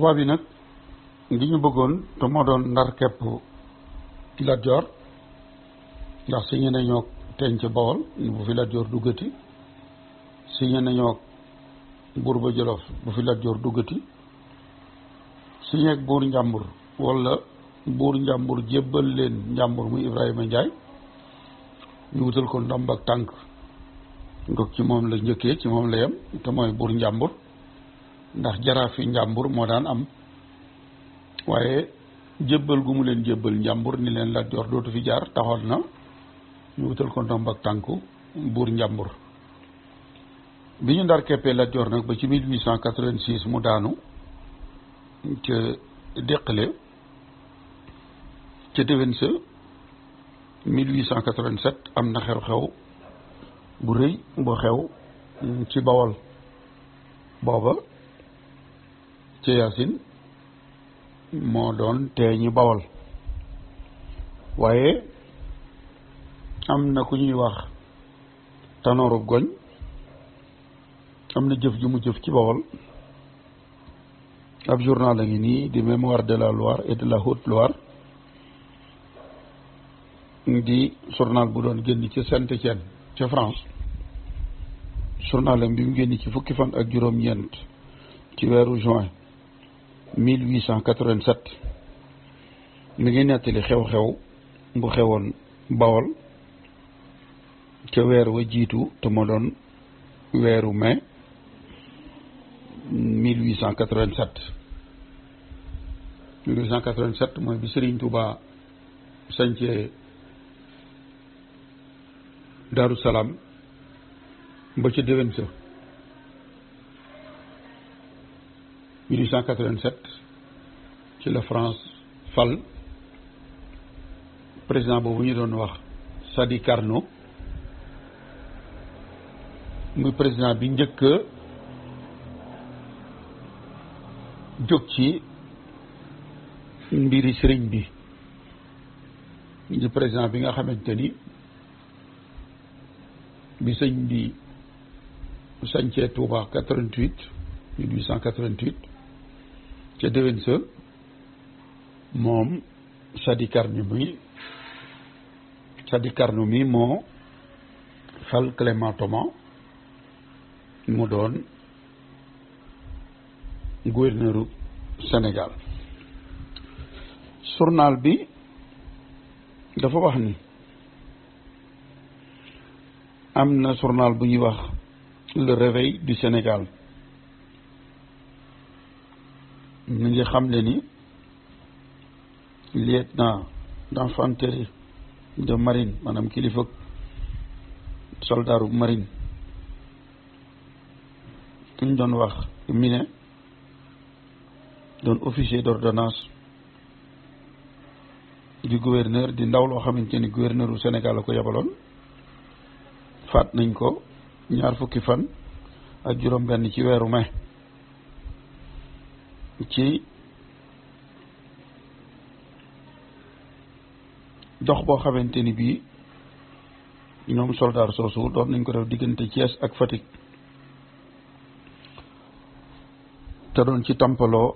tubaab yi nag li ñu bëggoon te moo doon ndar kepp Lat Joor ndax signé nañoo teeñ ci Bawol bu fi Lat Joor duggati signé nañoo buur ba Jolof bu fi Lat Joor duggati signé ak buur njàmbur wala buur njàmbur jébbal leen njàmbur muy Ibrahima Njaay ñu wutal ko ndomb ak tànk ngok ci moom la njëkkee ci moom la yem te mooy buur njàmbur ndax jaraaf fi njàmbur moo daan am waaye jébbal gu mu leen jébbal njàmbur ni leen Lat Joor dootu fi jaar taxoon na ñu wutal ko ndomb ak tànku buur njàmbur bi ñu ndar keppee Lat Joor nag ba ci 1886 mu daanu ca déqale ca déwén sa 1887 am na xew-xew bu rëy bu xew ci Bawol booba ca Yaasin moo doon teeñi Bawol waaye am na ku ñuy wax Tanooru Goñ am na jëf ju mu jëf ci Bawol ab journal la ngi nii di Mémoire de la Loire et de la Haute-Loire di journal bu doon génn ci Saint-Étienne ca France journalam bi mu génn ci fukki fan ak juróom-ñeent ci weeru juin 1887 mi ngi nettali xew-xew bu xewoon Bawol ca weer wa jiitu te moo doon weeru mai 1887 mooy bi Serigne Touba sañcee Daaru Salaam ba ca déwén sa 1887 ci la France fal président boobu ñu doon wax Sadi Carnot muy président bi njëkk a jóg ci mbiri sëriñ bi di président bi nga xamante ni bi sëñ bi sañcee Touba 1888 ca déwén sa moom Sadi Carnot mi moo fal Clément Thomas mu doon gouverneuru Sénégal journal bi dafa wax ni am na journal bu ñuy wax Le Réveil du Sénégal ñu ngi xamle ni lieutenant d'infanterie de marine maanaam kilifa soldaaru marine ki ñu doon wax Minet doon officier d'ordonnance du gouverneur di ndaw loo xamante ni gouverneur u Sénégal la ko yabaloon faat nañ ko 20 fan ak juróom-benn ci weeru mai ci dox boo xamante ni bii ñoom soldaar soosu doon nañ ko def diggante Thiès ak Fatick te doon ci tampaloo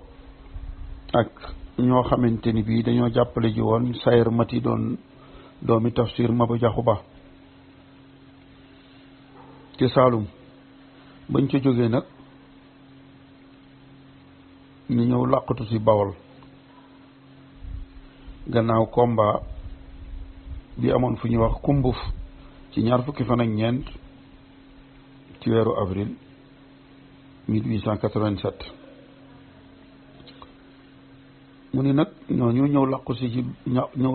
ak ñoo xamante ni bii dañoo jàppale ji woon Sayer Mati doon doomi Tafsir Maba Jaxu Ba ci Saalum bañ ca jógee nag ñu ñëw làqatu ci Bawol gannaaw combat bi amoon fu ñuy wax Kumbuf ci 20 fan ak ñeent ci weeru avril 1887 mu ni nag ñooñu ñëw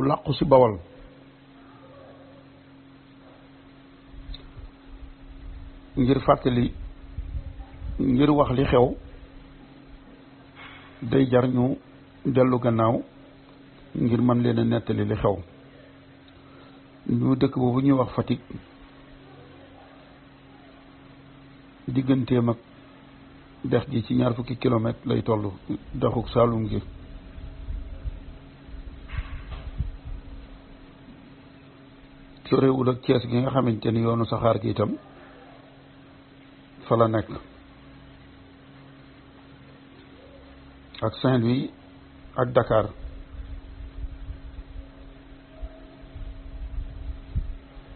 làqu ci Bawol ngir fàttali ngir wax li xew day jar ñu dellu gannaaw ngir mën leen a nettali li xew ñu dëkk boobu ñuy wax Fatick digganteem ak dex gi ci 20 kilomètres lay toll dexuk Saalum gi sorewul ak Thiès gi nga xamante ni yoonu saxaar gi itam fa la nekk ak Saint-Louis ak Dakar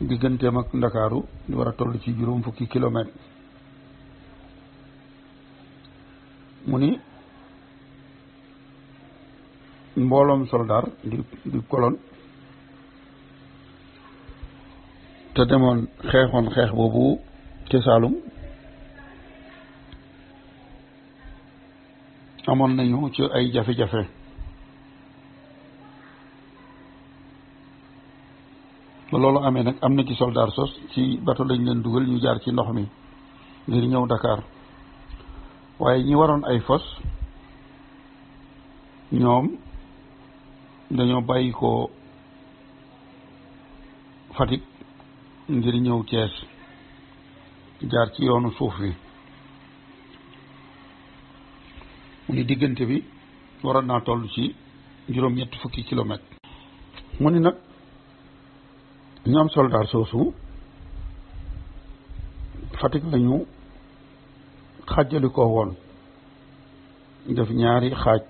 digganteem ak Ndakaaru di war a toll ci juróom fukki kilomètre mu ni mbooloom soldaar di colonne te demoon xeexoon xeex boobu ci Saalum amoon nañu ci ay jafe-jafe ba loolu amee nag am na ci soldaar sos ci bato lañ leen dugal ñu jaar ci ndox mi ngir ñëw Dakar waaye ñi waroon ay fos ñoom dañoo bàyyi ko Fatick ngir ñëw Thiès jaar ci yoonu suuf bi mu ni diggante bi waroon naa toll ci juróom-ñetti fukki kilomètre mu ni nag ñoom soldaar soosu Fatick lañu xàjjali ko woon def ñaari xaaj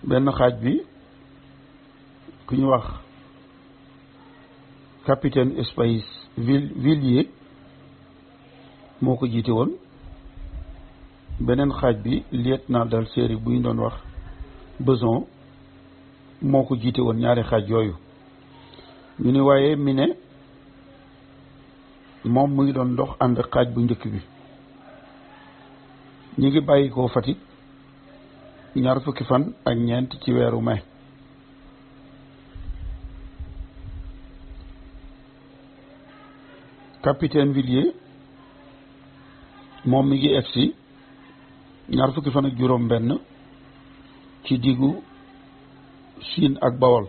benn xaaj bi ku ñu wax capitaine Espace Villiers moo ko jiite woon beneen xaaj bi lieutenant d'artillerie bu ñu doon wax Beson moo ko jiite woon ñaari xaaj yooyu ñu ni waaye mi ne moom mu ngi doon dox ànd xaaj bu njëkk bi ñu ngi bàyyi ko Fatick ñaar fukki fan ak ñeent ci weeru mai capitaine Villiers moom mi ngi egsi ñaar fukki fan ak juróom benn ci diggu Siin ak Bawol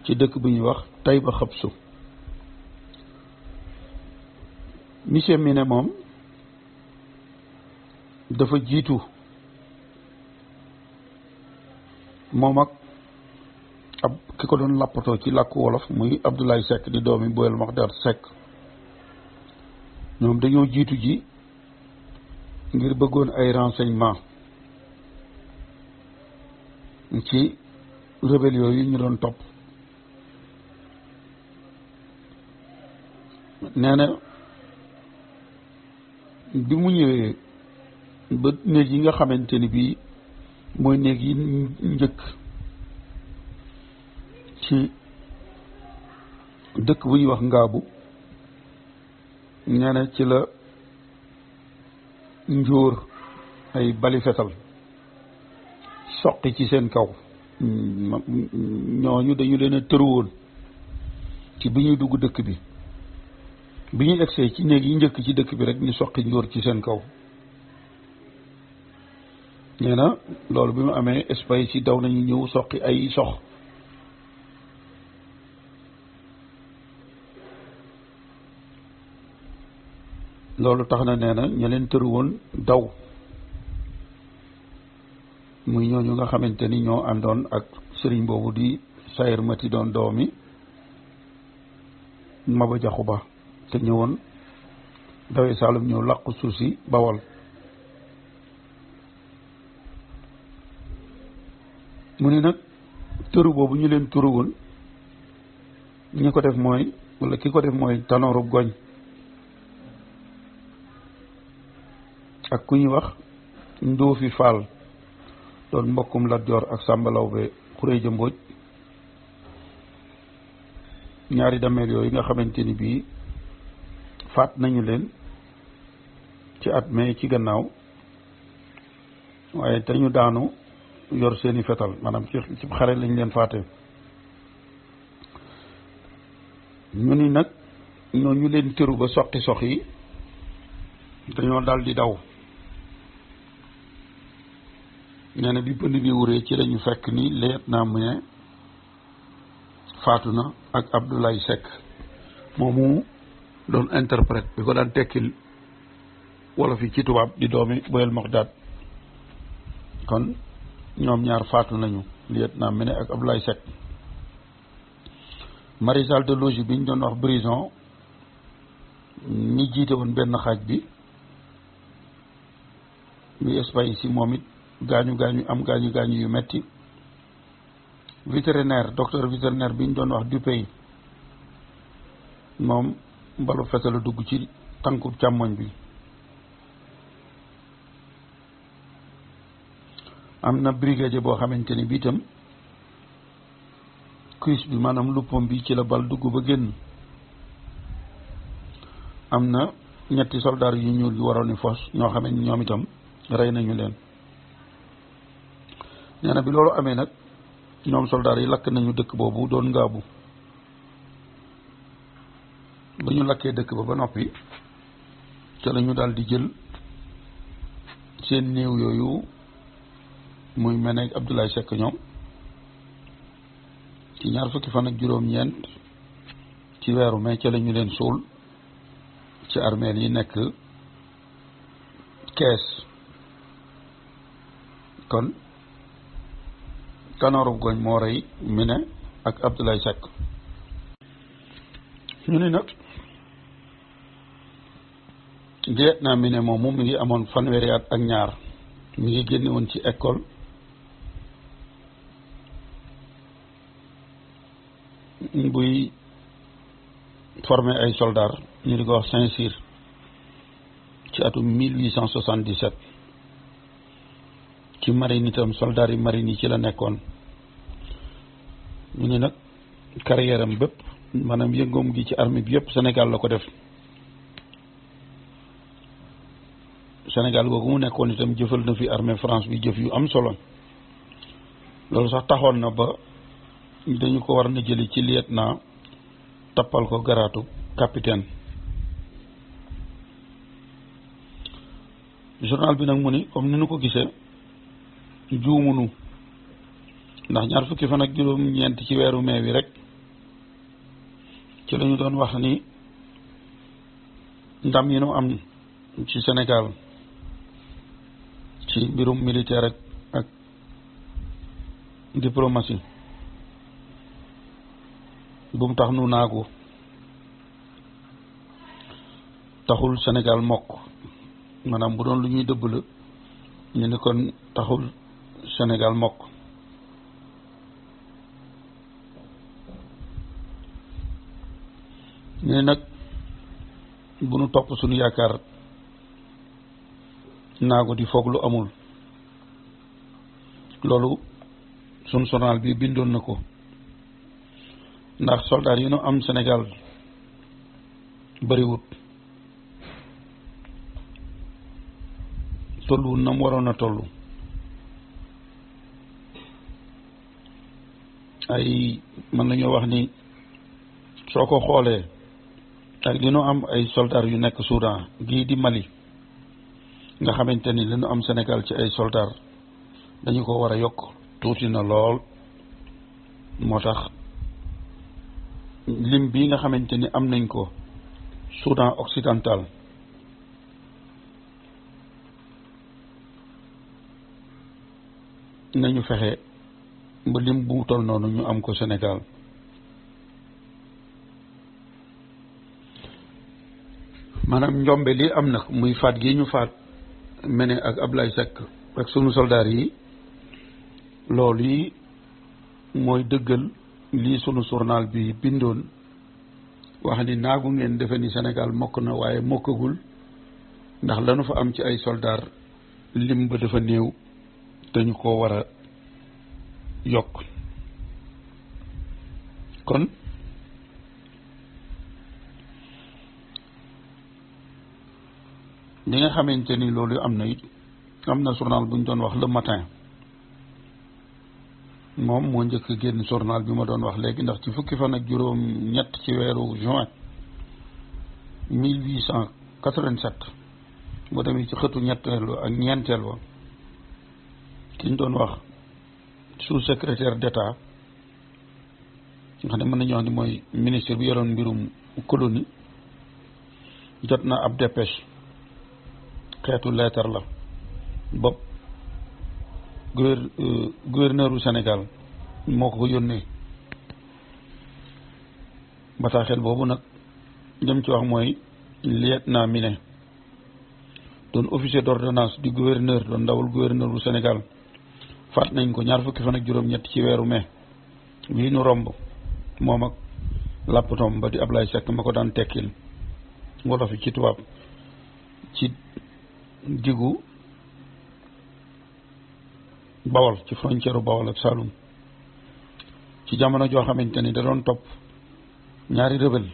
ci dëkk bu ñuy wax Taïba Xabsu monsieur mi ne moom dafa jiitu moom ak ab ki ko doon lappatoo ci làkku wolof muy Abdoulaye Seck di doomi Boyel Maxdar Seck ñoom dañoo jiitu ji ngir bëggoon ay renseignement ci rébellion yi ñu doon topp nee na bi mu ñëwee ba néeg yi nga xamante ni bii mooy néeg yi njëkk ci dëkk bu ñuy wax Ngaabu nee na ci la njóor ay bali fetal soqi ci seen kaw ñooñu dañu leen a tëruwoon ci bi ñuy dugg dëkk bi bi ñu egsee ci néeg yi njëkk ci dëkk bi rek ñu soqi njóor ci seen kaw nee na loolu bi mu amee Espagne ci daw nañu ñëw soqi ay sox loolu tax na nee na ña leen tëru woon daw muy ñooñu nga xamante ni ñoo àndoon ak sëriñ boobu di Sayer Mati doon doomi Maba Jaxu Ba te ñëwoon dawee Saalum ñëw làqu suuf si Bawol mu ni nag tëru boobu ñu leen tëru woon ñi ko def mooy wala ki ko def mooy Tanooru Goñ ak ku ñuy wax Ndoofi Faal doon mbokkum Lat Joor ak Sàmba Lawbe Xureeja Mbooj ñaari dameel yooyu nga xamante ni bii faat nañu leen ci at mee ci gannaaw waaye te ñu daanu yor seeni fetal maanaam ci xare lañ leen faate ñu ni nag ñoo ñu leen tëru ba soqi sox yi dañoo dal di daw nee na bi pënd bi wuree ci lañu fekk ni lieutenant mu ne faatu na ak Abdoulaye Seck moomu doon interprète bi ko daan tekkil wolof yi ci tubaab di doomi Boyel Maxdad kon ñoom ñaar faatu nañu lieutenant mu ne ak Abdoulaye Seck maréchal de logis bi ñu doon wax Brison ñi jiite woon benn xaaj bi muy Espagne si moom it am gaañu yu metti vétérinaire docteur vétérinaire bi ñu doon wax Dupey moom mbalu fetal la dugg ci tànku càmmoñ bi. am na brigadier boo xamante ni bi itam cuisse bi maanaam luppam bi ci la bal dugg ba génn. am na ñetti soldaar yu ñuul yu waroon ni fos ñoo xam ne ñoom itam rey nañu leen. nee na bi loolu amee nag ñoom soldaar yi lakk nañu dëkk boobu doon ngaabu. ba ñu lakkee dëkk ba noppi ca la ñu daal di jël seen néew yooyu muy Menek Abdoulaye Seck ñoom ci ñaar fukki fan ak juróom-ñeent ci weeru mai ca la ñu leen suul ci armeel yi nekk Kees. kon Tanor Goñ moo rey Mine ak Abdoulaye Seck. ñu ni nag jeet naa Mine moomu mi ngi amoon fanweeri at ak ñaar mi ngi génne woon ci école buy formé ay soldats ñu di ko wax Saint-Cyr ci atum 1877 ci marine itam soldats yi marine yi ci la nekkoon. ñu ne nag carrière am bépp maanaam yëngoom gi ci armée bi yëpp Sénégal la ko def. Sénégal googu mu nekkoon itam jëfal na fi armée France bi jëf yu am solo. loolu sax taxoon na ba dañu ko war na jëli ci lieutenant tappal ko garaatu capitaine. journal bi nag mu ni comme ni nu ko gisee juumunu ndax ñaar fukki fan ak juróom-ñeent ci weeru mai wi rek ci lañu doon wax ni ndam yi nu am ci Sénégal ci mbirum militaire ak diplomatie bu mu tax nu naagu taxul Sénégal mokk maanaam bu doon lu ñuy dëbb la ñu ne kon taxul Sénégal mokk. ñu ne nag bu nu topp suñu yaakaar naagu di foog lu amul. loolu suñ journal bi bindoon na ko ndax soldat yi nu am Sénégal bariwut tolluwul na mu waroon a tollu ay mën nañoo wax ni soo ko xoolee ak li nu am ay soldat yu nekk Soudan gii di Mali nga xamante ni li nu am Sénégal ci ay soldat dañu ko war a yokk tuuti na lool. moo tax lim bii nga xamante ni am nañ ko Soudan occidental nañu fexe ba lim bu toll noonu ñu am ko Sénégal. maanaam njombe lii am na muy faat gi ñu faat Mene ak Ablaye Seck ak sunu soldaar yi loolu yi mooy dëggal lii sunu journal bi bindoon wax ni naagu ngeen defe ni Sénégal mokk na waaye mokkagul ndax lanu fa am ci ay soldaar lim ba dafa néew dañu ko war a yokk. kon li nga xamante ni loolu am na it am na journal bu ñu doon wax le matin moom moo njëkk génn journal bi ma doon wax léegi ndax ci fukki fan ak juróom ñett ci weeru juin 1887 boo demee ci xëtu ñetteel ak ñeenteel wa ki ñu doon wax sous-secrétaire d'État nga xam ne mën nañu wax ni mooy ministre bi yoroon mbirum colonie jot na ab dépêche xeetu lettre la bopp gouverneur u Sénégal moo ko yónnee. bataaxel boobu nag jëm ci wax mooy lieutenant Mine doon officier d'ordonnance di gouverneur doon ndawul gouverneur bu Sénégal faat nañ ko ñaar fukki fan ak juróom-ñett ci weeru mai bii nu romb moom ak làppatom ba di Ablaye Seck ma ko daan tekkil wolof yi ci tubaab ci diggu Bawol ci frontière Bawol ak Saloum ci jamono joo xamante ni da doon topp ñaari rebelle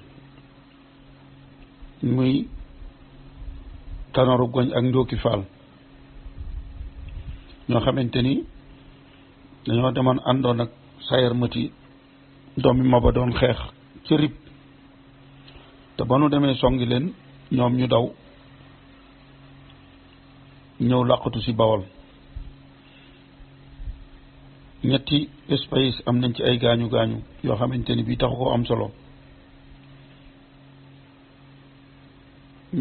muy Tanoru Goñ ak Ndooki Fall ñoo xamante ni dañoo demoon àndoon ak Sayer Mati doomi Maba doon xeex ci rib te ba nu demee songi leen ñoom ñu daw ñëw làqatu ci Bawol ñetti espace am nañ ci ay gaañu gaañu yoo xamante ni bii taxu ko am solo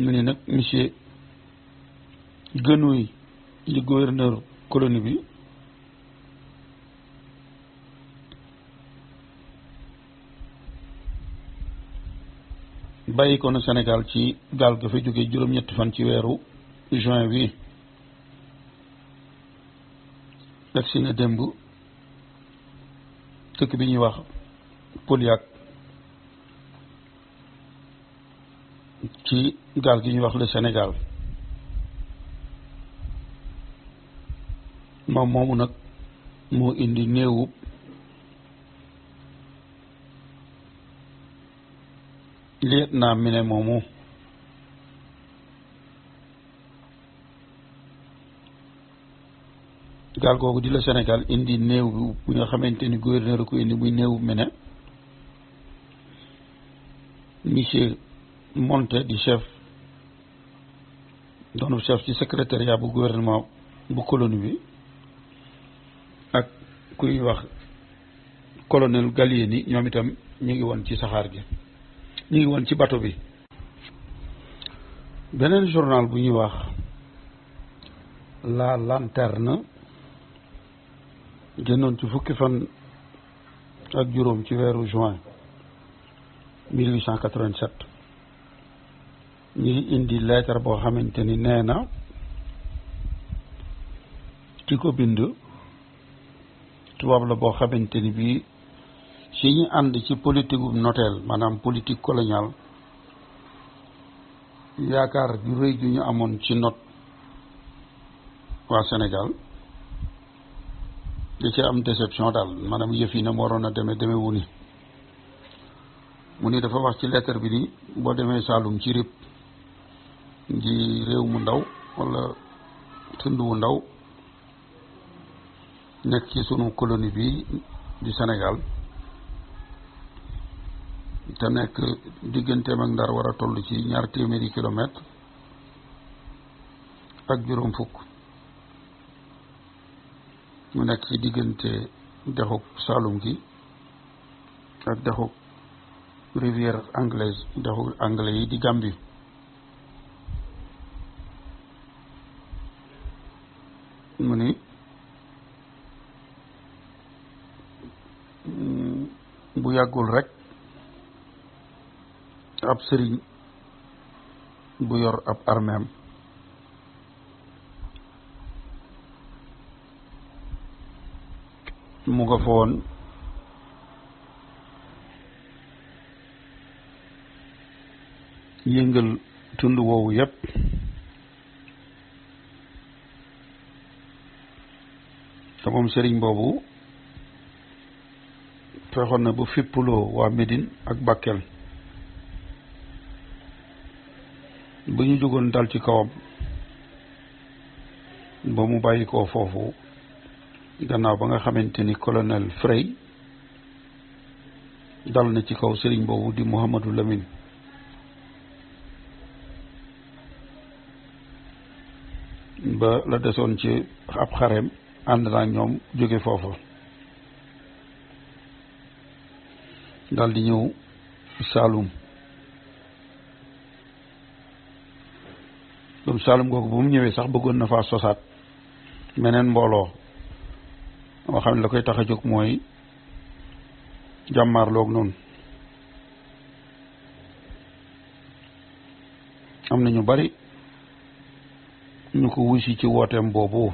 ñu ni nag monsieur Guenouille li gouverneur colonie bi bàyyi ko na Sénégal ci gaal ga fa jóge juróom-ñetti fan ci weeru juin bi agsi na démb dëkk bi ñuy wax Poliac ci gaal gi ñuy wax le Sénégal moom moomu nag moo indi néewub lieutenant Miné moomu gaal googu di la Sénégal indi néew bi nga xamante ni gouverneur ko indi muy néewu Miné monsieur Monté di chef doonu chef ci secrétariat bu gouvernement bu colonie bi ak kuy wax colonel Gallieni ñoom itam ñu ngi woon ci saxaar gi ñu ngi woon ci bateau bi. beneen journal bu ñuy wax La Lanterne génnoon ci fukki fan ak juróom ci weeru juin 1887 ñu ngi indi lettre boo xamante ni nee na ki ko bind tubaab la boo xamante ni bii si ñu ànd ci politique bu noteel maanaam politique coloniale yaakaar ju rëy ju ñu amoon ci not waa Sénégal da ci am déception daal maanaam yëf yi na mu waroon a demee wu ni mu ni dafa wax ci lettre bi ni boo demee Saalum ci rib di réew mu ndaw wala tund wu ndaw nekk ci sunu colonie bi di Sénégal te nekk digganteem ak Ndar war a toll ci 200 kilomètres ak juróom fukk mu nekk ci diggante dexuk Saalum gi ak dexuk rivière anglaise dexu anglais yi di Gambie mu ni bu yàggul rek ab sëriñ bu yor ab armeem mu nga fa woon yëngal tund woowu yépp te moom sëriñ boobu fexoon na bu fippuloo waa Médine ak Bakel bu ñu jógoon dal ci kawam ba mu bàyyi ko foofu gannaaw ba nga xamante ni colonel Frey dal na ci kaw sëriñ boobu di Mouhamadou Lamine ba la desoon ci ab xareem ànd naa ñoom jóge foofa dal di ñëw Saalum donc Saalum googu bu mu ñëwee sax bëggoon na faa sosaat meneen mbooloo moo xam ne la koy tax a jóg mooy jàmmaarloog noonu am na ñu bari ñu ko wusi ci wooteem boobu